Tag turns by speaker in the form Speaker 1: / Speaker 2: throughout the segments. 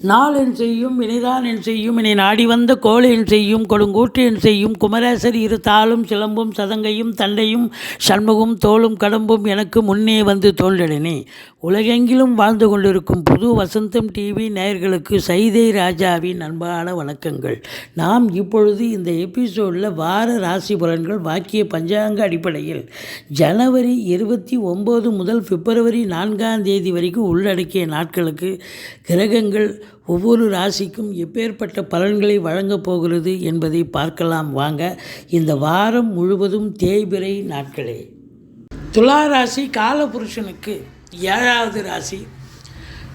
Speaker 1: நாளென் செய்யும் வினைதான் என் செய்யும் இனி நாடி வந்த கோளென் செய்யும் கொடுங்கூற்று என் செய்யும் குமரேசர் இரு தாளும் சிலம்பும் சதங்கையும் தண்டையும் சண்முகம் தோளும் கடம்பும் எனக்கு முன்னே வந்து தோன்றினே. உலகெங்கிலும் வாழ்ந்து கொண்டிருக்கும் புது வசந்தம் டிவி நேயர்களுக்கு சைதை ராஜாவின் அன்பான வணக்கங்கள். நாம் இப்பொழுது இந்த எபிசோடில் வார ராசி பலன்கள் வாக்கிய பஞ்சாங்க அடிப்படையில் ஜனவரி 29 முதல் பிப்ரவரி 4 வரைக்கும் உள்ளடக்கிய நாட்களுக்கு கிரகங்கள் ஒவ்வொரு ராசிக்கும் எப்பேற்பட்ட பலன்களை வழங்கப் போகிறது என்பதை பார்க்கலாம் வாங்க. இந்த வாரம் முழுவதும் தேய்பிறை நாட்களே. துலா ராசி காலபுருஷனுக்கு 7வது ராசி.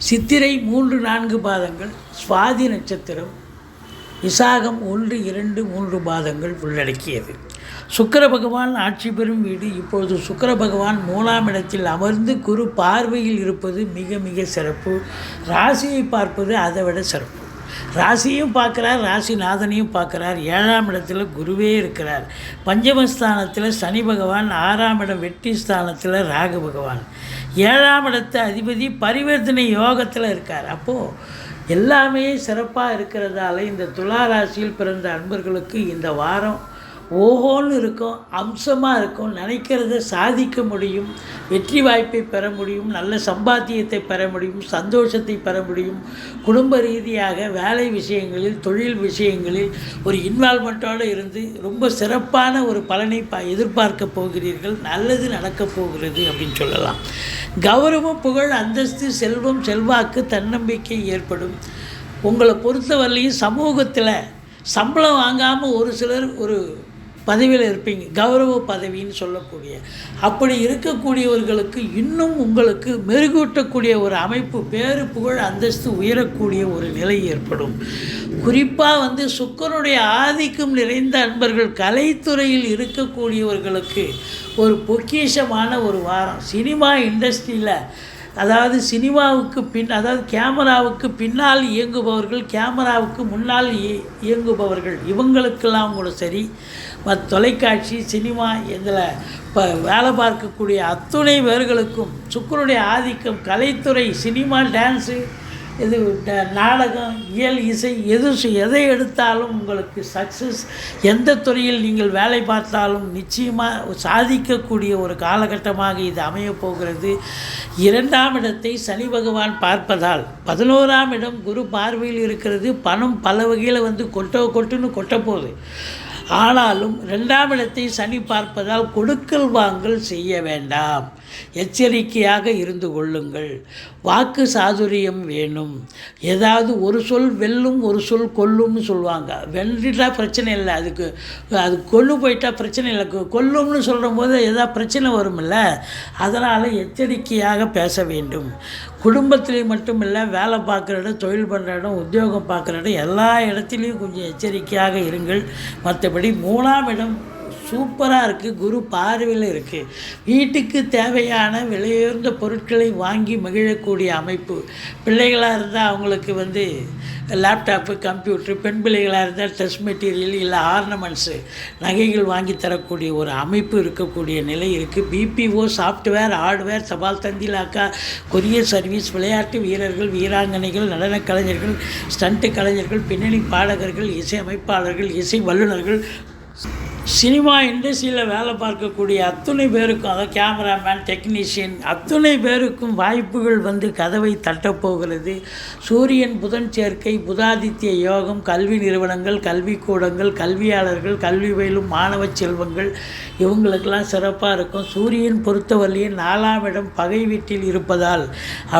Speaker 1: சித்திரை 3-4 பாதங்கள், சுவாதி நட்சத்திரம், விசாகம் 1-2-3 பாதங்கள் உள்ளடக்கியது. சுக்கிர பகவான் ஆட்சி பெறும் வீடு. இப்பொழுது சுக்கிர பகவான் 3ஆம் இடத்தில் அமர்ந்து குரு பார்வையில் இருப்பது மிக மிக சிறப்பு. ராசியை பார்ப்பது அதை விட சிறப்பு. ராசியும் பார்க்குறார், ராசிநாதனையும் பார்க்குறார். 7ஆம் இடத்துல குருவே இருக்கிறார். பஞ்சமஸ்தானத்தில் சனி பகவான், 6ஆம் இடம் வெற்றி ஸ்தானத்தில் ராகு பகவான், 7ஆம் இடத்து அதிபதி பரிவர்த்தனை யோகத்தில் இருக்கார். அப்போது எல்லாமே சிறப்பாக இருக்கிறதால இந்த துலா ராசியில் பிறந்த அன்பர்களுக்கு இந்த வாரம் ஓஹோன்னு இருக்கும், அம்சமாக இருக்கும். நினைக்கிறத சாதிக்க முடியும், வெற்றி வாய்ப்பை பெற முடியும், நல்ல சம்பாத்தியத்தை பெற முடியும், சந்தோஷத்தை பெற முடியும். குடும்ப ரீதியாக வேலை விஷயங்களில், தொழில் விஷயங்களில் ஒரு இன்வால்மெண்ட்டோடு இருந்து ரொம்ப சிறப்பான ஒரு பலனை எதிர்பார்க்க போகிறீர்கள். நல்லது நடக்கப் போகிறது அப்படின்னு சொல்லலாம். கௌரவம், புகழ், அந்தஸ்து, செல்வம், செல்வாக்கு, தன்னம்பிக்கை ஏற்படும். உங்களை பொறுத்தவரையிலையும் சமூகத்தில் சம்பளம் வாங்காமல் ஒரு சிலர் ஒரு பதவியில் இருப்பீங்க, கௌரவ பதவின்னு சொல்லக்கூடிய. அப்படி இருக்கக்கூடியவர்களுக்கு இன்னும் உங்களுக்கு மெருகூட்டக்கூடிய ஒரு அமைப்பு, பேரு புகழ் அந்தஸ்து உயரக்கூடிய ஒரு நிலை ஏற்படும். குறிப்பாக சுக்கிரனுடைய ஆதிக்கம் நிறைந்த அன்பர்கள், கலைத்துறையில் இருக்கக்கூடியவர்களுக்கு ஒரு பொக்கிஷமான ஒரு வாரம். சினிமா இண்டஸ்ட்ரியில், அதாவது சினிமாவுக்கு அதாவது கேமராவுக்கு பின்னால் இயங்குபவர்கள், கேமராவுக்கு முன்னால் இயங்குபவர்கள், இவங்களுக்கெல்லாம் கூட சரி, தொலைக்காட்சி, சினிமா இதில் இப்போ வேலை பார்க்கக்கூடிய அத்துணை பேர்களுக்கும் சுக்கிரனுடைய ஆதிக்கம், கலைத்துறை, சினிமா, டான்ஸு, இது நாடகம், இயல், இசை, எதை எடுத்தாலும் உங்களுக்கு சக்ஸஸ். எந்த துறையில் நீங்கள் வேலை பார்த்தாலும் நிச்சயமாக சாதிக்கக்கூடிய ஒரு காலகட்டமாக இது அமையப்போகிறது. 2ஆம் இடத்தை சனி பகவான் பார்ப்பதால் 11ஆம் இடம் குரு பார்வையில் இருக்கிறது. பணம் பல வகையில் கொட்டுன்னு கொட்டப்போகுது. ஆனாலும் 2ஆம் இடத்தை சனி பார்ப்பதால் கொடுக்கல் வாங்கல் செய்ய வேண்டாம், எச்சரிக்கையாக இருந்து கொள்ளுங்கள். வாக்கு சாதுரியம் வேணும். ஏதாவது ஒரு சொல் வெல்லும், ஒரு சொல் கொல்லும்னு சொல்லுவாங்க. வென்றிட்டா பிரச்சனை இல்லை, அது கொல்லு போயிட்டா பிரச்சனை இல்லை. கொல்லும்னு சொல்கிற போது ஏதாவது பிரச்சனை வருமில்ல, அதனால் எச்சரிக்கையாக பேச வேண்டும். குடும்பத்திலே மட்டும் இல்லை, வேலை பார்க்குற இடம், தொழில் பண்ணுற இடம், உத்தியோகம் பார்க்குற இடம், எல்லா இடத்துலையும் கொஞ்சம் எச்சரிக்கையாக இருங்கள். மற்றபடி 3ஆம் இடம் சூப்பராக இருக்குது, குரு பார்வையில் இருக்குது. வீட்டுக்கு தேவையான விலையுயர்ந்த பொருட்களை வாங்கி மகிழக்கூடிய அமைப்பு. பிள்ளைகளாக இருந்தால் அவங்களுக்கு லேப்டாப்பு, கம்ப்யூட்ரு, பெண் பிள்ளைகளாக இருந்தால் ட்ரெஸ் மெட்டீரியல் இல்லை ஆர்னமெண்ட்ஸு, நகைகள் வாங்கி தரக்கூடிய ஒரு அமைப்பு இருக்கக்கூடிய நிலை இருக்குது. பிபிஓ, சாஃப்ட்வேர், ஹார்ட்வேர், தபால் தந்திலாக்கா, கொரியர் சர்வீஸ், விளையாட்டு வீரர்கள், வீராங்கனைகள், நடன கலைஞர்கள், ஸ்டண்ட்டு கலைஞர்கள், பின்னணி பாடகர்கள், இசை அமைப்பாளர்கள், இசை வல்லுநர்கள், சினிமா இண்டஸ்ட்ரியில் வேலை பார்க்கக்கூடிய அத்துணை பேருக்கும், அதாவது கேமராமேன், டெக்னீஷியன், அத்துணை பேருக்கும் வாய்ப்புகள் கதவை தட்டப்போகிறது. சூரியன் புதன் சேர்க்கை, புதாதித்ய யோகம், கல்வி நிறுவனங்கள், கல்விக்கூடங்கள், கல்வியாளர்கள், கல்வி பயிலும் மாணவ செல்வங்கள், இவங்களுக்கெல்லாம் சிறப்பாக இருக்கும். சூரியன் பொறுத்தவரையும் 4ஆம் இடம் பகை வீட்டில் இருப்பதால்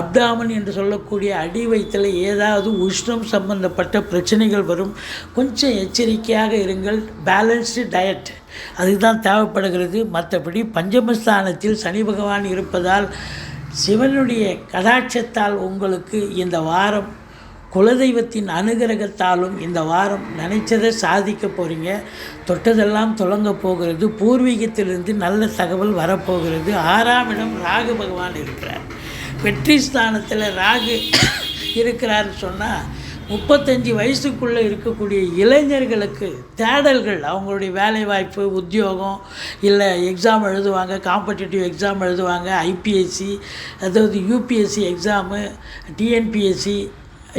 Speaker 1: அப்டாமன் என்று சொல்லக்கூடிய அடி வயிற்றில் ஏதாவது உஷ்ணம் சம்பந்தப்பட்ட பிரச்சனைகள் வரும். கொஞ்சம் எச்சரிக்கையாக இருங்கள். பேலன்ஸ்டு டயட் அதுதான் தேவைப்படுகிறது. மற்றபடி பஞ்சமஸ்தானத்தில் சனி பகவான் இருப்பதால், சிவனுடைய கடாட்சத்தால் உங்களுக்கு இந்த வாரம், குலதெய்வத்தின் அனுகிரகத்தாலும் இந்த வாரம் நினைச்சதை சாதிக்க போகிறீங்க. தொட்டதெல்லாம் தொடங்க போகிறது. பூர்வீகத்திலிருந்து நல்ல தகவல் வரப்போகிறது. 6ஆம் இடம் ராகு பகவான் இருக்கிறார். வெற்றி ஸ்தானத்தில் ராகு இருக்கிறாருன்னு சொன்னால் 35 வயசுக்குள்ளே இருக்கக்கூடிய இளைஞர்களுக்கு தேடல்கள், அவங்களுடைய வேலைவாய்ப்பு, உத்தியோகம், இல்லை எக்ஸாம் எழுதுவாங்க, காம்படிட்டிவ் எக்ஸாம் எழுதுவாங்க, ஐபிஎஸ்சி, அதாவது யூபிஎஸ்சி எக்ஸாமு, டிஎன்பிஎஸ்சி,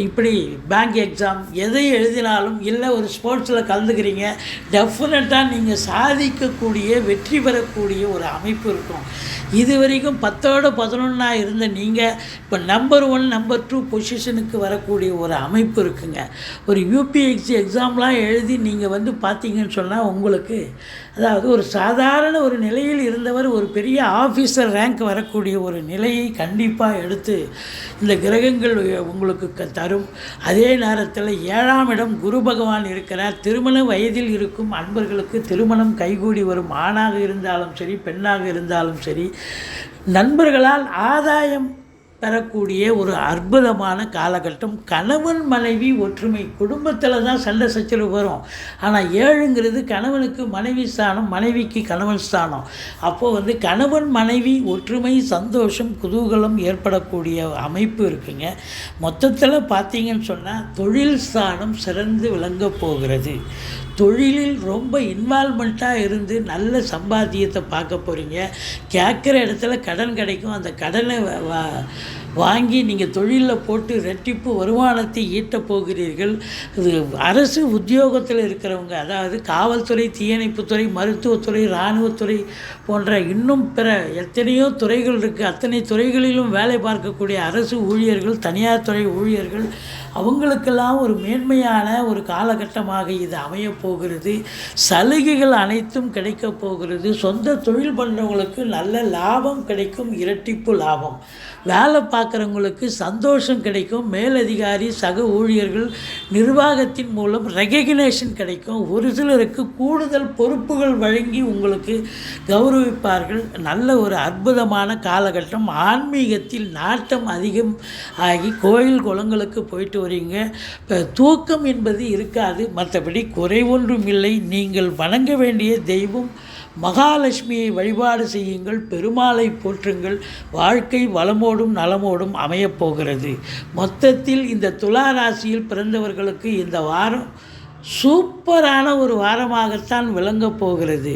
Speaker 1: இப்படி பேங்க் எக்ஸாம் எதை எழுதினாலும் இல்லை ஒரு ஸ்போர்ட்ஸில் கலந்துக்கிறீங்க, டெஃபினட்டாக நீங்கள் சாதிக்கக்கூடிய வெற்றி பெறக்கூடிய ஒரு அமைப்பு இருக்கும். இது வரைக்கும் 10ஓட 11 இருந்த நீங்கள் இப்போ நம்பர் 1 நம்பர் 2 பொசிஷனுக்கு வரக்கூடிய ஒரு அமைப்பு இருக்குங்க. ஒரு யூபிஎஸ்சி எக்ஸாம்லாம் எழுதி நீங்கள் பார்த்தீங்கன்னு சொன்னால் உங்களுக்கு அதாவது ஒரு சாதாரண ஒரு நிலையில் இருந்தவர் ஒரு பெரிய ஆஃபீஸர் ரேங்க் வரக்கூடிய ஒரு நிலையை கண்டிப்பாக எடுத்து இந்த கிரகங்கள் உங்களுக்கு தரும். அதே நேரத்தில் 7ஆம் இடம் குரு பகவான் இருக்கிறார். திருமண வயதில் இருக்கும் அன்பர்களுக்கு திருமணம் கைகூடி வரும். ஆணாக இருந்தாலும் சரி, பெண்ணாக இருந்தாலும் சரி, நண்பர்களால் ஆதாயம் பெறக்கூடிய ஒரு அற்புதமான காலகட்டம். கணவன் மனைவி ஒற்றுமை, குடும்பத்தில் தான் சண்டை சச்சரவு வரும். ஆனால் 7ங்கிறது கணவனுக்கு மனைவி ஸ்தானம், மனைவிக்கு கணவன் ஸ்தானம். அப்போது கணவன் மனைவி ஒற்றுமை, சந்தோஷம், குதூகலம் ஏற்படக்கூடிய அமைப்பு இருக்குங்க. மொத்தத்தில் பார்த்தீங்கன்னு சொன்னால் தொழில் ஸ்தானம் சிறந்து விளங்க போகிறது. தொழிலில் ரொம்ப இன்வால்மெண்ட்டாக இருந்து நல்ல சம்பாத்தியத்தை பார்க்க போகிறீங்க. கேட்குற இடத்துல கடன் கிடைக்கும். அந்த கடனை வாங்கி நீங்கள் தொழிலில் போட்டு ரெட்டிப்பு வருமானத்தை ஈட்டப் போகிறீர்கள். இது அரசு உத்தியோகத்தில் இருக்கிறவங்க, அதாவது காவல்துறை, தீயணைப்புத்துறை, மருத்துவத்துறை, இராணுவத்துறை போன்ற இன்னும் பிற எத்தனையோ துறைகள் இருக்குது. அத்தனை துறைகளிலும் வேலை பார்க்கக்கூடிய அரசு ஊழியர்கள், தனியார் துறை ஊழியர்கள், அவங்களுக்கெல்லாம் ஒரு மேன்மையான ஒரு காலகட்டமாக இது அமையப்போகிறது. சலுகைகள் அனைத்தும் கிடைக்கப் போகிறது. சொந்த தொழில் பண்ணுறவங்களுக்கு நல்ல லாபம் கிடைக்கும், இரட்டிப்பு லாபம். வேலை பார்க்குறவங்களுக்கு சந்தோஷம் கிடைக்கும். மேலதிகாரி, சக ஊழியர்கள், நிர்வாகத்தின் மூலம் ரெகக்னேஷன் கிடைக்கும். ஒரு சிலருக்கு கூடுதல் பொறுப்புகள் வழங்கி உங்களுக்கு கௌரவிப்பார்கள். நல்ல ஒரு அற்புதமான காலகட்டம். ஆன்மீகத்தில் நாட்டம் அதிகம் ஆகி கோயில் குளங்களுக்கு போயிட்டு வரீங்க. இப்போ தூக்கம் என்பது இருக்காது. மற்றபடி குறை ஒன்றும் இல்லை. நீங்கள் வணங்க வேண்டிய தெய்வம் மகாலட்சுமியை வழிபாடு செய்யுங்கள், பெருமாளை போற்றுங்கள். வாழ்க்கை வளமோடும் நலமோடும் அமையப்போகிறது. மொத்தத்தில் இந்த துலா ராசியில் பிறந்தவர்களுக்கு இந்த வாரம் சூப்பரான ஒரு வாரமாகத்தான் விளங்கப் போகிறது.